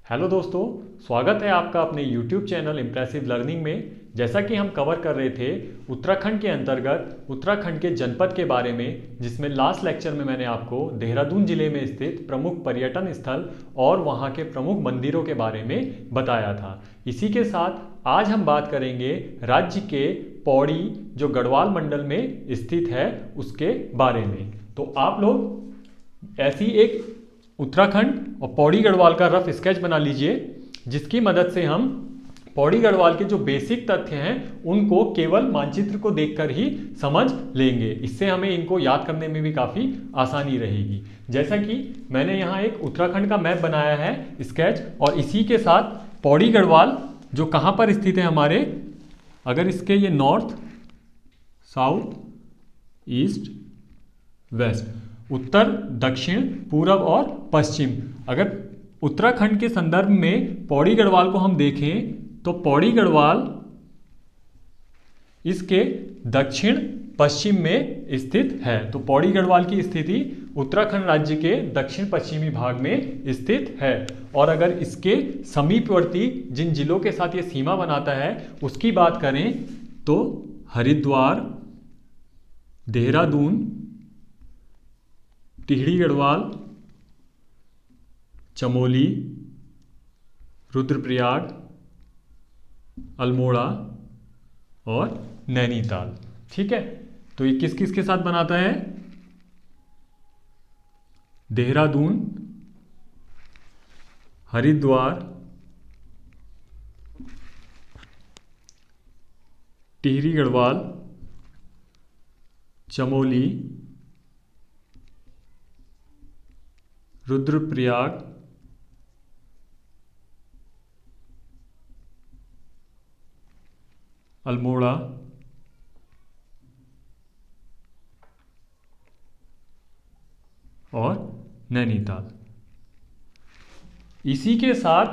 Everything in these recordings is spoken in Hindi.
हेलो दोस्तों, स्वागत है आपका अपने YouTube चैनल इम्प्रेसिव लर्निंग में। जैसा कि हम कवर कर रहे थे उत्तराखंड के अंतर्गत उत्तराखंड के जनपद के बारे में, जिसमें लास्ट लेक्चर में मैंने आपको देहरादून जिले में स्थित प्रमुख पर्यटन स्थल और वहां के प्रमुख मंदिरों के बारे में बताया था। इसी के साथ आज हम बात करेंगे राज्य के पौड़ी जो गढ़वाल मंडल में स्थित है उसके बारे में। तो आप लोग ऐसी एक उत्तराखंड और पौड़ी गढ़वाल का रफ स्केच बना लीजिए, जिसकी मदद से हम पौड़ी गढ़वाल के जो बेसिक तथ्य हैं उनको केवल मानचित्र को देखकर ही समझ लेंगे। इससे हमें इनको याद करने में भी काफ़ी आसानी रहेगी। जैसा कि मैंने यहाँ एक उत्तराखंड का मैप बनाया है स्केच, और इसी के साथ पौड़ी गढ़वाल जो कहाँ पर स्थित है हमारे, अगर इसके ये नॉर्थ, साउथ, ईस्ट, वेस्ट, उत्तर, दक्षिण, पूरब और पश्चिम, अगर उत्तराखंड के संदर्भ में पौड़ी गढ़वाल को हम देखें तो पौड़ी गढ़वाल इसके दक्षिण पश्चिम में स्थित है। तो पौड़ी गढ़वाल की स्थिति उत्तराखंड राज्य के दक्षिण पश्चिमी भाग में स्थित है। और अगर इसके समीपवर्ती जिन जिलों के साथ ये सीमा बनाता है उसकी बात करें तो हरिद्वार, देहरादून, टिहरी गढ़वाल, चमोली, रुद्रप्रयाग, अल्मोड़ा और नैनीताल। ठीक है, तो ये किस किस के साथ बनाता है? देहरादून, हरिद्वार, टिहरी गढ़वाल, चमोली, रुद्रप्रयाग, अल्मोड़ा और नैनीताल। इसी के साथ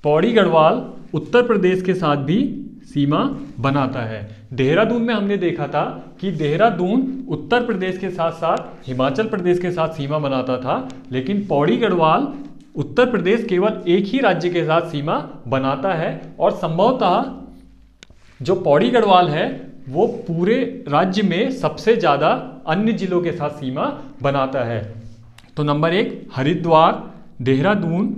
पौड़ी गढ़वाल उत्तर प्रदेश के साथ भी सीमा बनाता है। देहरादून में हमने देखा था कि देहरादून उत्तर प्रदेश के साथ साथ हिमाचल प्रदेश के साथ सीमा बनाता था, लेकिन पौड़ी गढ़वाल उत्तर प्रदेश केवल एक ही राज्य के साथ सीमा बनाता है। और संभवतः जो पौड़ी गढ़वाल है वो पूरे राज्य में सबसे ज़्यादा अन्य जिलों के साथ सीमा बनाता है। तो नंबर 1 हरिद्वार, देहरादून,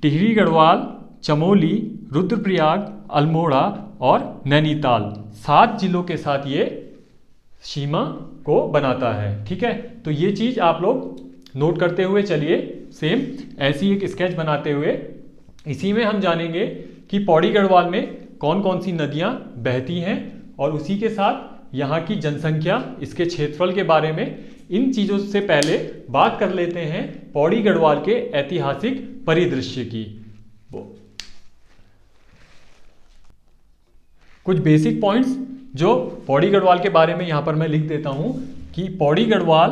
टिहरी गढ़वाल, चमोली, रुद्रप्रयाग, अल्मोड़ा और नैनीताल, 7 जिलों के साथ ये सीमा को बनाता है। ठीक है, तो ये चीज़ आप लोग नोट करते हुए चलिए। सेम ऐसी एक स्केच बनाते हुए इसी में हम जानेंगे कि पौड़ी गढ़वाल में कौन कौन सी नदियाँ बहती हैं, और उसी के साथ यहाँ की जनसंख्या, इसके क्षेत्रफल के बारे में। इन चीज़ों से पहले बात कर लेते हैं पौड़ी गढ़वाल के ऐतिहासिक परिदृश्य की। कुछ बेसिक पॉइंट्स जो पौड़ी गढ़वाल के बारे में यहाँ पर मैं लिख देता हूँ कि पौड़ी गढ़वाल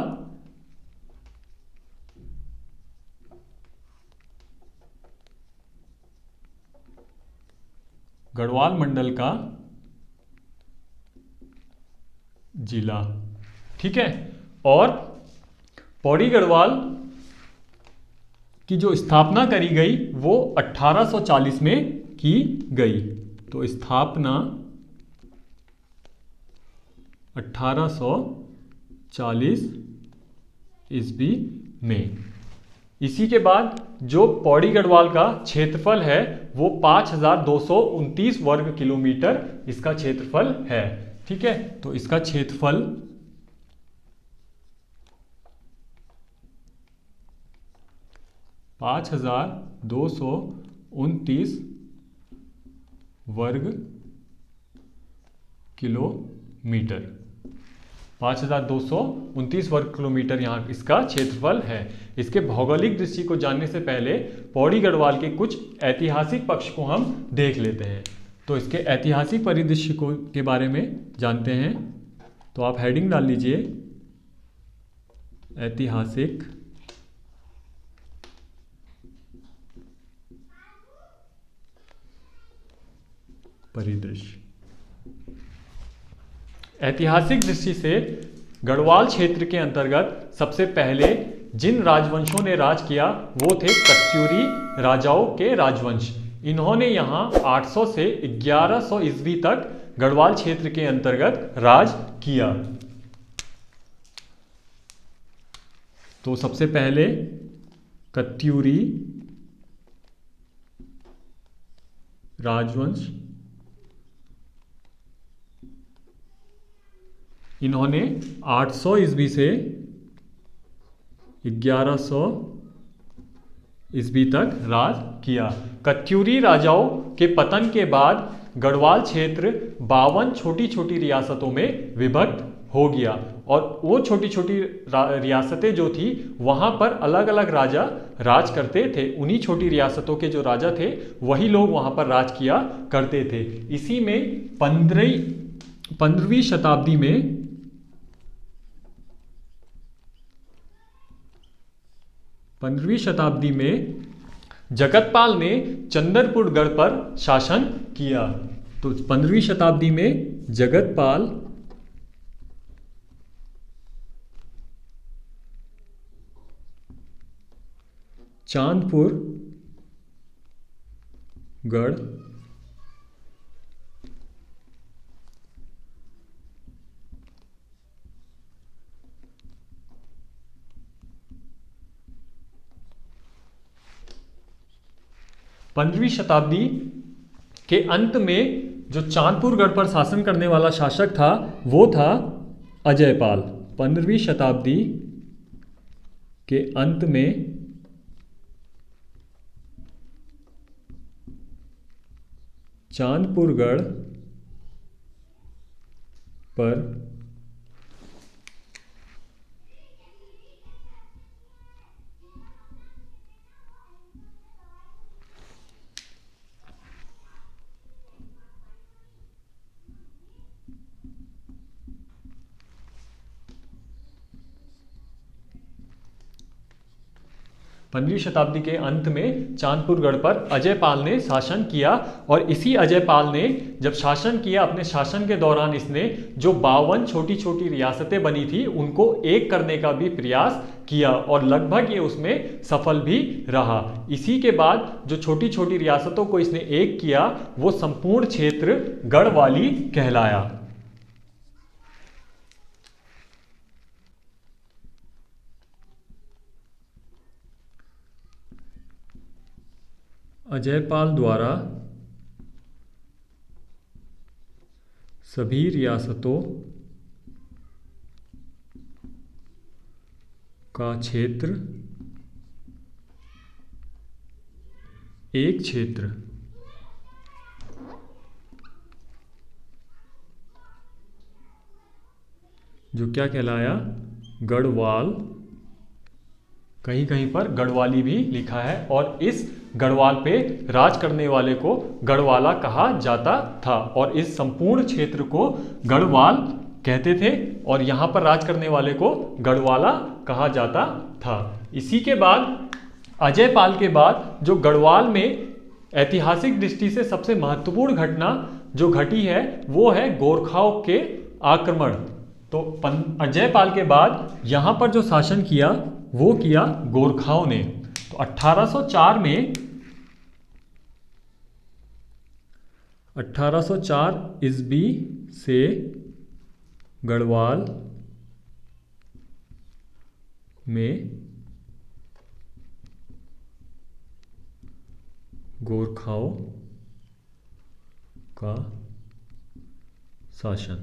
गढ़वाल मंडल का जिला। ठीक है, और पौड़ी गढ़वाल की जो स्थापना करी गई वो 1840 में की गई। तो स्थापना 1840 ईस्वी में। इसी के बाद जो पौड़ी गढ़वाल का क्षेत्रफल है वो 5229 वर्ग किलोमीटर इसका क्षेत्रफल है। ठीक है, तो इसका क्षेत्रफल 5229 वर्ग किलोमीटर। 5229 वर्ग किलोमीटर यहाँ इसका क्षेत्रफल है। इसके भौगोलिक दृष्टि को जानने से पहले पौड़ी गढ़वाल के कुछ ऐतिहासिक पक्ष को हम देख लेते हैं। तो इसके ऐतिहासिक परिदृश्य को के बारे में जानते हैं। तो आप हेडिंग डाल लीजिए ऐतिहासिक परिदृश्य। ऐतिहासिक दृष्टि से गढ़वाल क्षेत्र के अंतर्गत सबसे पहले जिन राजवंशों ने राज किया वो थे कत्यूरी राजाओं के राजवंश। इन्होंने यहाँ 800 से 1100 ईस्वी तक गढ़वाल क्षेत्र के अंतर्गत राज किया। तो सबसे पहले कत्यूरी राजवंश, इन्होंने 800 ईस्वी से 1100 ईस्वी तक राज किया। कत्यूरी राजाओं के पतन के बाद गढ़वाल क्षेत्र 52 छोटी छोटी रियासतों में विभक्त हो गया और वो छोटी छोटी रियासतें जो थी वहाँ पर अलग अलग राजा राज करते थे। उन्हीं छोटी रियासतों के जो राजा थे वही लोग वहाँ पर राज किया करते थे। इसी में 15वीं शताब्दी में जगतपाल ने चंदरपुर गढ़ पर शासन किया। तो 15वीं शताब्दी में जगतपाल चांदपुर गढ़ पंद्रहवीं शताब्दी के अंत में जो चांदपुर गढ़ पर शासन करने वाला शासक था वो था अजयपाल। 15वीं शताब्दी के अंत में चांदपुर गढ़ पर पंद्रहवीं शताब्दी के अंत में चांदपुर गढ़ पर अजयपाल ने शासन किया और इसी अजयपाल ने जब शासन किया अपने शासन के दौरान इसने जो 52 छोटी छोटी रियासतें बनी थी उनको एक करने का भी प्रयास किया और लगभग ये उसमें सफल भी रहा। इसी के बाद जो छोटी छोटी रियासतों को इसने एक किया वो संपूर्ण क्षेत्र गढ़वाली कहलाया। अजयपाल द्वारा सभी रियासतों का क्षेत्र एक क्षेत्र जो क्या कहलाया, गढ़वाल। कहीं कहीं पर गढ़वाली भी लिखा है और इस गढ़वाल पे राज करने वाले को गढ़वाला कहा जाता था और इस संपूर्ण क्षेत्र को गढ़वाल कहते थे और यहाँ पर राज करने वाले को गढ़वाला कहा जाता था। इसी के बाद अजयपाल के बाद जो गढ़वाल में ऐतिहासिक दृष्टि से सबसे महत्वपूर्ण घटना जो घटी है वो है गोरखाओं के आक्रमण। तो अजयपाल के बाद यहाँ पर जो शासन किया वो किया गोरखाओं ने। तो 1804 ईस्वी से गढ़वाल में गोरखाओं का शासन।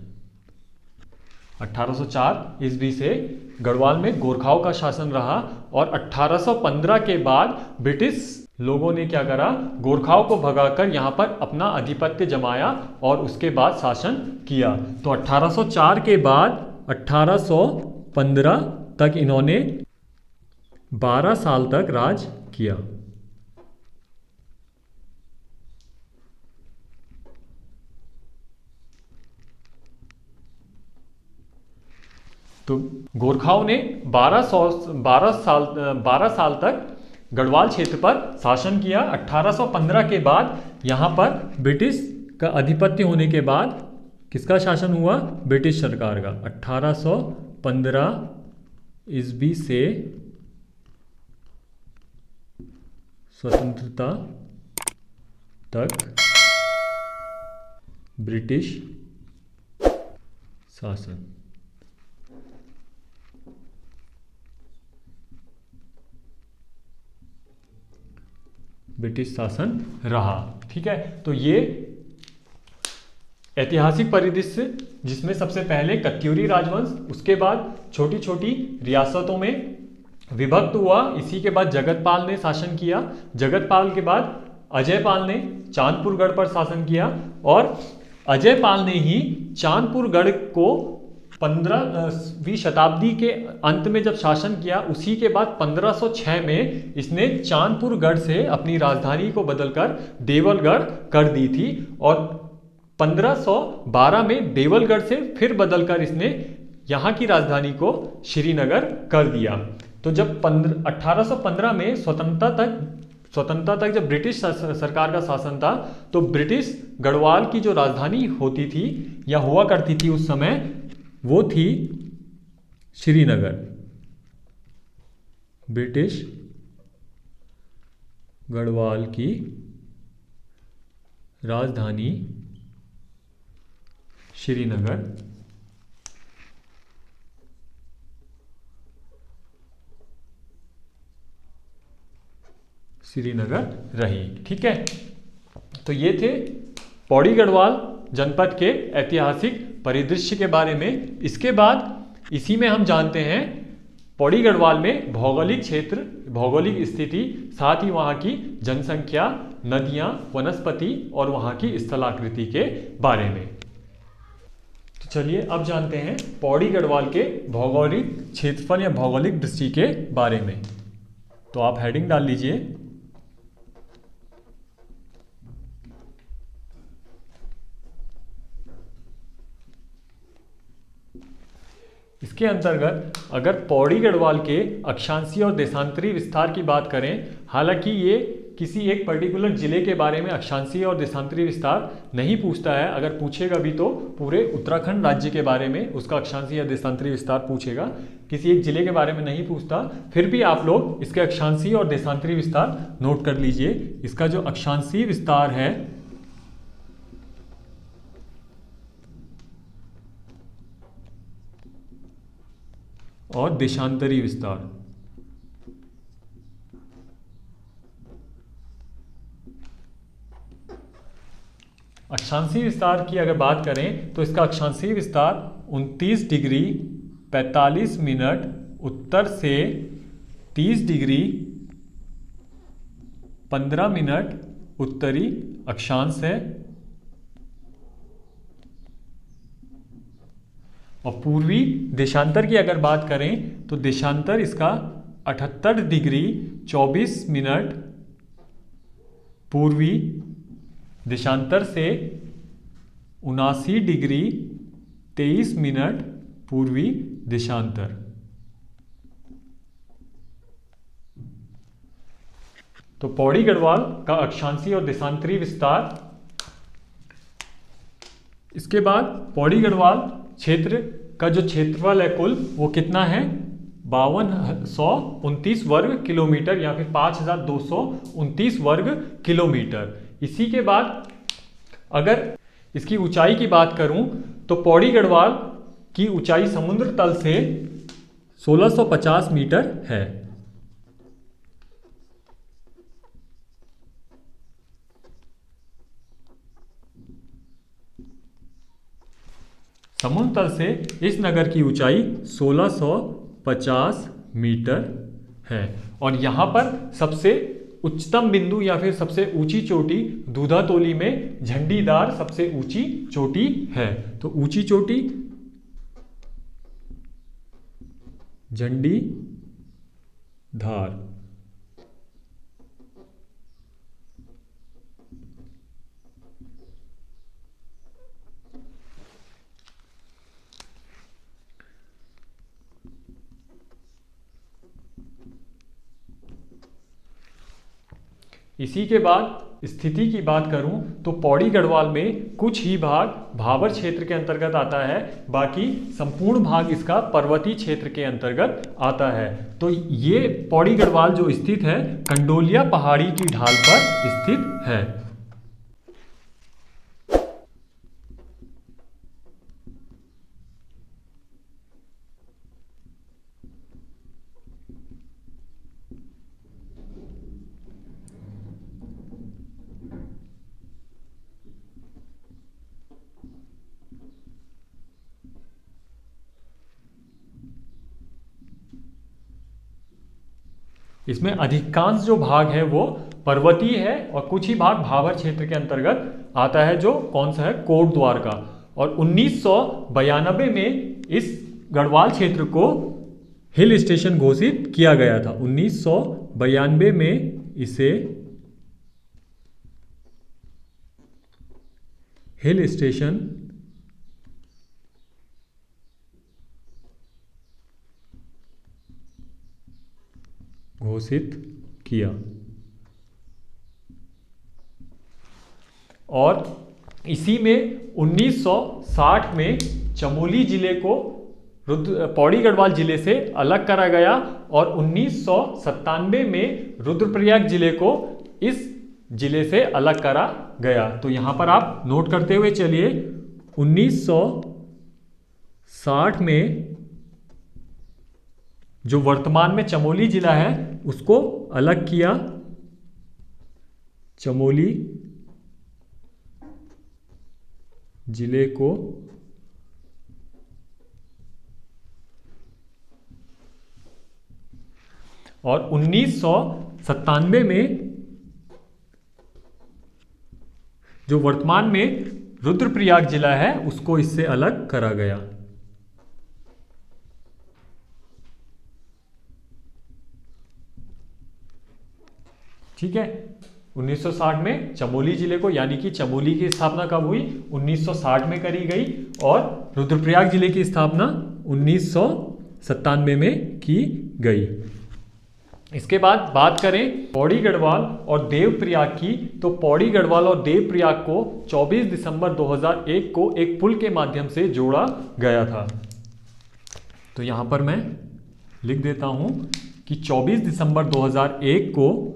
1804 ईस्वी से गढ़वाल में गोरखाओं का शासन रहा और 1815 के बाद ब्रिटिश लोगों ने क्या करा, गोरखाओं को भगाकर यहाँ पर अपना आधिपत्य जमाया और उसके बाद शासन किया। तो 1804 के बाद 1815 तक इन्होंने 12 साल तक राज किया। तो गोरखाओं ने 12 साल तक गढ़वाल क्षेत्र पर शासन किया। 1815 के बाद यहाँ पर ब्रिटिश का आधिपत्य होने के बाद किसका शासन हुआ, ब्रिटिश सरकार का। 1815 ईस्वी से स्वतंत्रता तक ब्रिटिश शासन। ब्रिटिश शासन रहा। ठीक है, तो ये ऐतिहासिक परिदृश्य जिसमें सबसे पहले कत्यूरी राजवंश, उसके बाद छोटी छोटी रियासतों में विभक्त हुआ। इसी के बाद जगतपाल ने शासन किया। जगतपाल के बाद अजयपाल ने चांदपुरगढ़ पर शासन किया और अजयपाल ने ही चांदपुरगढ़ को 15वीं शताब्दी के अंत में जब शासन किया, उसी के बाद 1506 में इसने चांदपुरगढ़ से अपनी राजधानी को बदलकर देवलगढ़ कर दी थी और 1512 में देवलगढ़ से फिर बदलकर इसने यहाँ की राजधानी को श्रीनगर कर दिया। तो जब 1815 में स्वतंत्रता तक जब ब्रिटिश सरकार का शासन था, तो ब्रिटिश गढ़वाल की जो राजधानी होती थी या हुआ करती थी उस समय, वो थी श्रीनगर। ब्रिटिश गढ़वाल की राजधानी श्रीनगर। श्रीनगर रही। ठीक है, तो ये थे पौड़ी गढ़वाल जनपद के ऐतिहासिक परिदृश्य के बारे में। इसके बाद इसी में हम जानते हैं पौड़ी गढ़वाल में भौगोलिक क्षेत्र, भौगोलिक स्थिति, साथ ही वहाँ की जनसंख्या, नदियाँ, वनस्पति और वहाँ की स्थलाकृति के बारे में। तो चलिए अब जानते हैं पौड़ी गढ़वाल के भौगोलिक क्षेत्रफल या भौगोलिक दृष्टि के बारे में। तो आप हेडिंग डाल लीजिए। इसके अंतर्गत अगर पौड़ी गढ़वाल के अक्षांशीय और देशांतरी विस्तार की बात करें, हालांकि ये किसी एक पर्टिकुलर जिले के बारे में अक्षांशीय और देशांतरी विस्तार नहीं पूछता है, अगर पूछेगा भी तो पूरे उत्तराखंड राज्य के बारे में उसका अक्षांशीय या देशांतरी विस्तार पूछेगा, किसी एक जिले के बारे में नहीं पूछता। फिर भी आप लोग इसके अक्षांशीय और देशांतरी विस्तार नोट कर लीजिए। इसका जो अक्षांशीय विस्तार है और देशांतरी विस्तार, अक्षांशीय विस्तार की अगर बात करें तो इसका अक्षांशीय विस्तार 29 डिग्री 45 मिनट उत्तर से 30 डिग्री 15 मिनट उत्तरी अक्षांश है और पूर्वी देशांतर की अगर बात करें तो देशांतर इसका 78 डिग्री 24 मिनट पूर्वी देशांतर से 79 डिग्री 23 मिनट पूर्वी देशांतर। तो पौड़ी गढ़वाल का अक्षांशीय और देशांतरी विस्तार। इसके बाद पौड़ी गढ़वाल क्षेत्र का जो क्षेत्रफल है कुल वो कितना है, 5229 वर्ग किलोमीटर या फिर 5229 वर्ग किलोमीटर। इसी के बाद अगर इसकी ऊंचाई की बात करूं तो पौड़ी गढ़वाल की ऊंचाई समुद्र तल से 1650 मीटर है। समुद्र तल से इस नगर की ऊंचाई 1650 मीटर है और यहाँ पर सबसे उच्चतम बिंदु या फिर सबसे ऊंची चोटी दूधातोली में झंडीदार सबसे ऊंची चोटी है। तो ऊंची चोटी झंडीधार। इसी के बाद स्थिति की बात करूं तो पौड़ी गढ़वाल में कुछ ही भाग भाबर क्षेत्र के अंतर्गत आता है, बाकी संपूर्ण भाग इसका पर्वतीय क्षेत्र के अंतर्गत आता है। तो ये पौड़ी गढ़वाल जो स्थित है कंडोलिया पहाड़ी की ढाल पर स्थित है। इसमें अधिकांश जो भाग है वो पर्वतीय है और कुछ ही भाग भाबर क्षेत्र के अंतर्गत आता है, जो कौन सा है, कोट द्वार का। और 1992 में इस गढ़वाल क्षेत्र को हिल स्टेशन घोषित किया गया था। 1992 में इसे हिल स्टेशन घोषित किया। और इसी में 1960 में चमोली जिले को पौड़ी गढ़वाल जिले से अलग करा गया और 1997 में रुद्रप्रयाग जिले को इस जिले से अलग करा गया। तो यहां पर आप नोट करते हुए चलिए, 1960 में जो वर्तमान में चमोली जिला है उसको अलग किया, चमोली जिले को और 1997 में जो वर्तमान में रुद्रप्रयाग जिला है उसको इससे अलग करा गया। ठीक है, 1960 में चमोली जिले को, यानी कि चमोली की स्थापना कब हुई, 1960 में करी गई और रुद्रप्रयाग जिले की स्थापना 1997 में की गई। इसके बाद बात करें पौड़ी गढ़वाल और देवप्रयाग की, तो पौड़ी गढ़वाल और देवप्रयाग को 24 दिसंबर 2001 को एक पुल के माध्यम से जोड़ा गया था। तो यहां पर मैं लिख देता हूं कि 24 दिसंबर 2001 को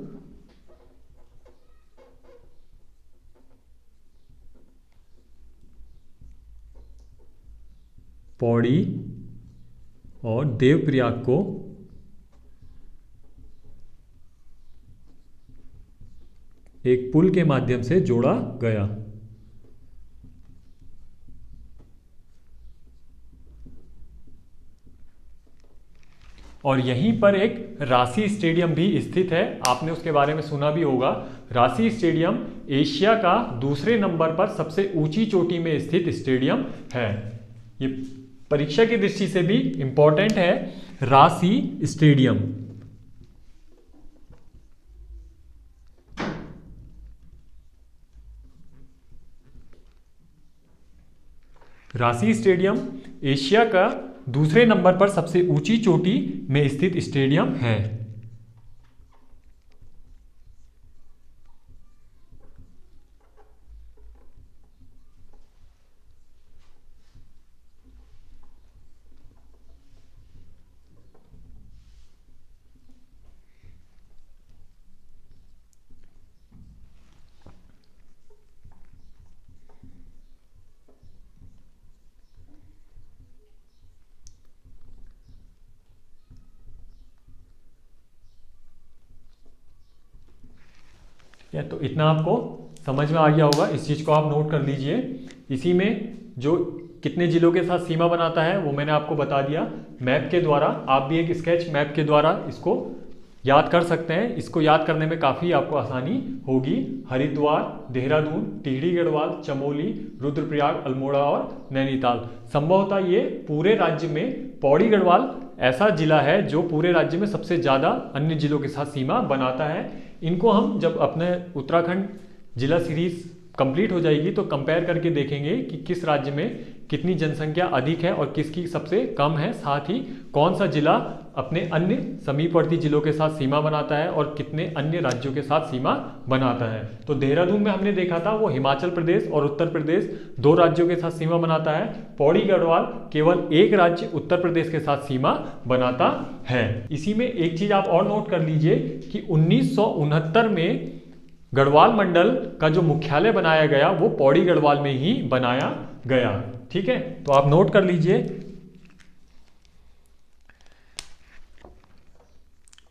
पौड़ी और देवप्रयाग को एक पुल के माध्यम से जोड़ा गया। और यहीं पर एक रांसी स्टेडियम भी स्थित है, आपने उसके बारे में सुना भी होगा। रांसी स्टेडियम एशिया का दूसरे नंबर पर सबसे ऊंची चोटी में स्थित स्टेडियम है। ये परीक्षा की दृष्टि से भी इंपॉर्टेंट है, Ransi stadium. Ransi stadium Asia का दूसरे नंबर पर सबसे ऊंची चोटी में स्थित स्टेडियम है। तो इतना आपको समझ में आ गया होगा, इस चीज़ को आप नोट कर लीजिए। इसी में जो कितने जिलों के साथ सीमा बनाता है वो मैंने आपको बता दिया मैप के द्वारा। आप भी एक स्केच मैप के द्वारा इसको याद कर सकते हैं। इसको याद करने में काफ़ी आपको आसानी होगी। हरिद्वार, देहरादून, टिहरी गढ़वाल, चमोली, रुद्रप्रयाग, अल्मोड़ा और नैनीताल। संभवतः ये पूरे राज्य में पौड़ी गढ़वाल ऐसा जिला है जो पूरे राज्य में सबसे ज़्यादा अन्य जिलों के साथ सीमा बनाता है। इनको हम जब अपने उत्तराखंड जिला सीरीज कंप्लीट हो जाएगी तो कंपेयर करके देखेंगे कि किस राज्य में कितनी जनसंख्या अधिक है और किसकी सबसे कम है, साथ ही कौन सा जिला अपने अन्य समीपवर्ती जिलों के साथ सीमा बनाता है और कितने अन्य राज्यों के साथ सीमा बनाता है। तो देहरादून में हमने देखा था वो हिमाचल प्रदेश और उत्तर प्रदेश 2 राज्यों के साथ सीमा बनाता है। पौड़ी गढ़वाल केवल एक राज्य उत्तर प्रदेश के साथ सीमा बनाता है। इसी में एक चीज आप और नोट कर लीजिए कि 1969 में गढ़वाल मंडल का जो मुख्यालय बनाया गया वो पौड़ी गढ़वाल में ही बनाया गया। ठीक है, तो आप नोट कर लीजिए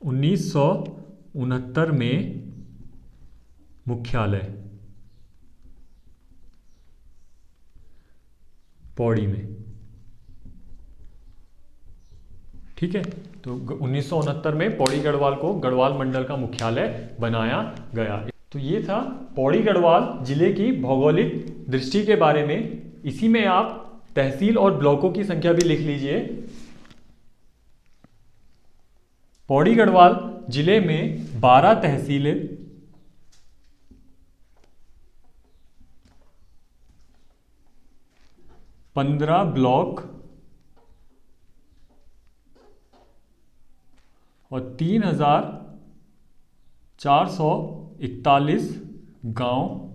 1969 में मुख्यालय पौड़ी में। ठीक है, तो 1969 में पौड़ी गढ़वाल को गढ़वाल मंडल का मुख्यालय बनाया गया। तो ये था पौड़ी गढ़वाल जिले की भौगोलिक दृष्टि के बारे में। इसी में आप तहसील और ब्लॉकों की संख्या भी लिख लीजिए। पौड़ी गढ़वाल जिले में 12 तहसीलें, 15 ब्लॉक और 3441 गांव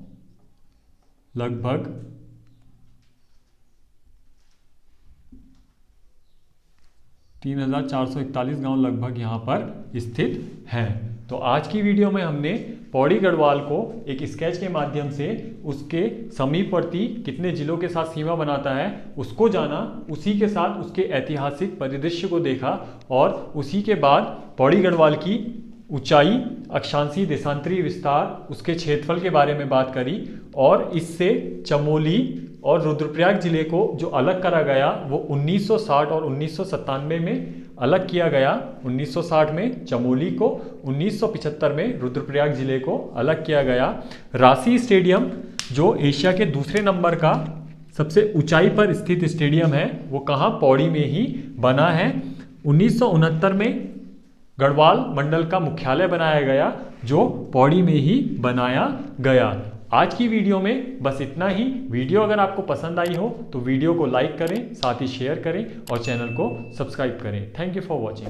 लगभग 3441 गांव लगभग यहाँ पर स्थित हैं। तो आज की वीडियो में हमने पौड़ी गढ़वाल को एक स्केच के माध्यम से उसके समीपवर्ती कितने जिलों के साथ सीमा बनाता है उसको जाना, उसी के साथ उसके ऐतिहासिक परिदृश्य को देखा और उसी के बाद पौड़ी गढ़वाल की ऊंचाई, अक्षांशीय देशांतरीय विस्तार, उसके क्षेत्रफल के बारे में बात करी और इससे चमोली और रुद्रप्रयाग जिले को जो अलग करा गया वो 1960 और 1997 में अलग किया गया। 1960 में चमोली को, 1975 में रुद्रप्रयाग जिले को अलग किया गया। रांसी स्टेडियम जो एशिया के दूसरे नंबर का सबसे ऊंचाई पर स्थित स्टेडियम है वो कहाँ, पौड़ी में ही बना है। 1969 में गढ़वाल मंडल का मुख्यालय बनाया गया जो पौड़ी में ही बनाया गया। आज की वीडियो में बस इतना ही। वीडियो अगर आपको पसंद आई हो तो वीडियो को लाइक करें, साथ ही शेयर करें और चैनल को सब्सक्राइब करें। Thank you for watching.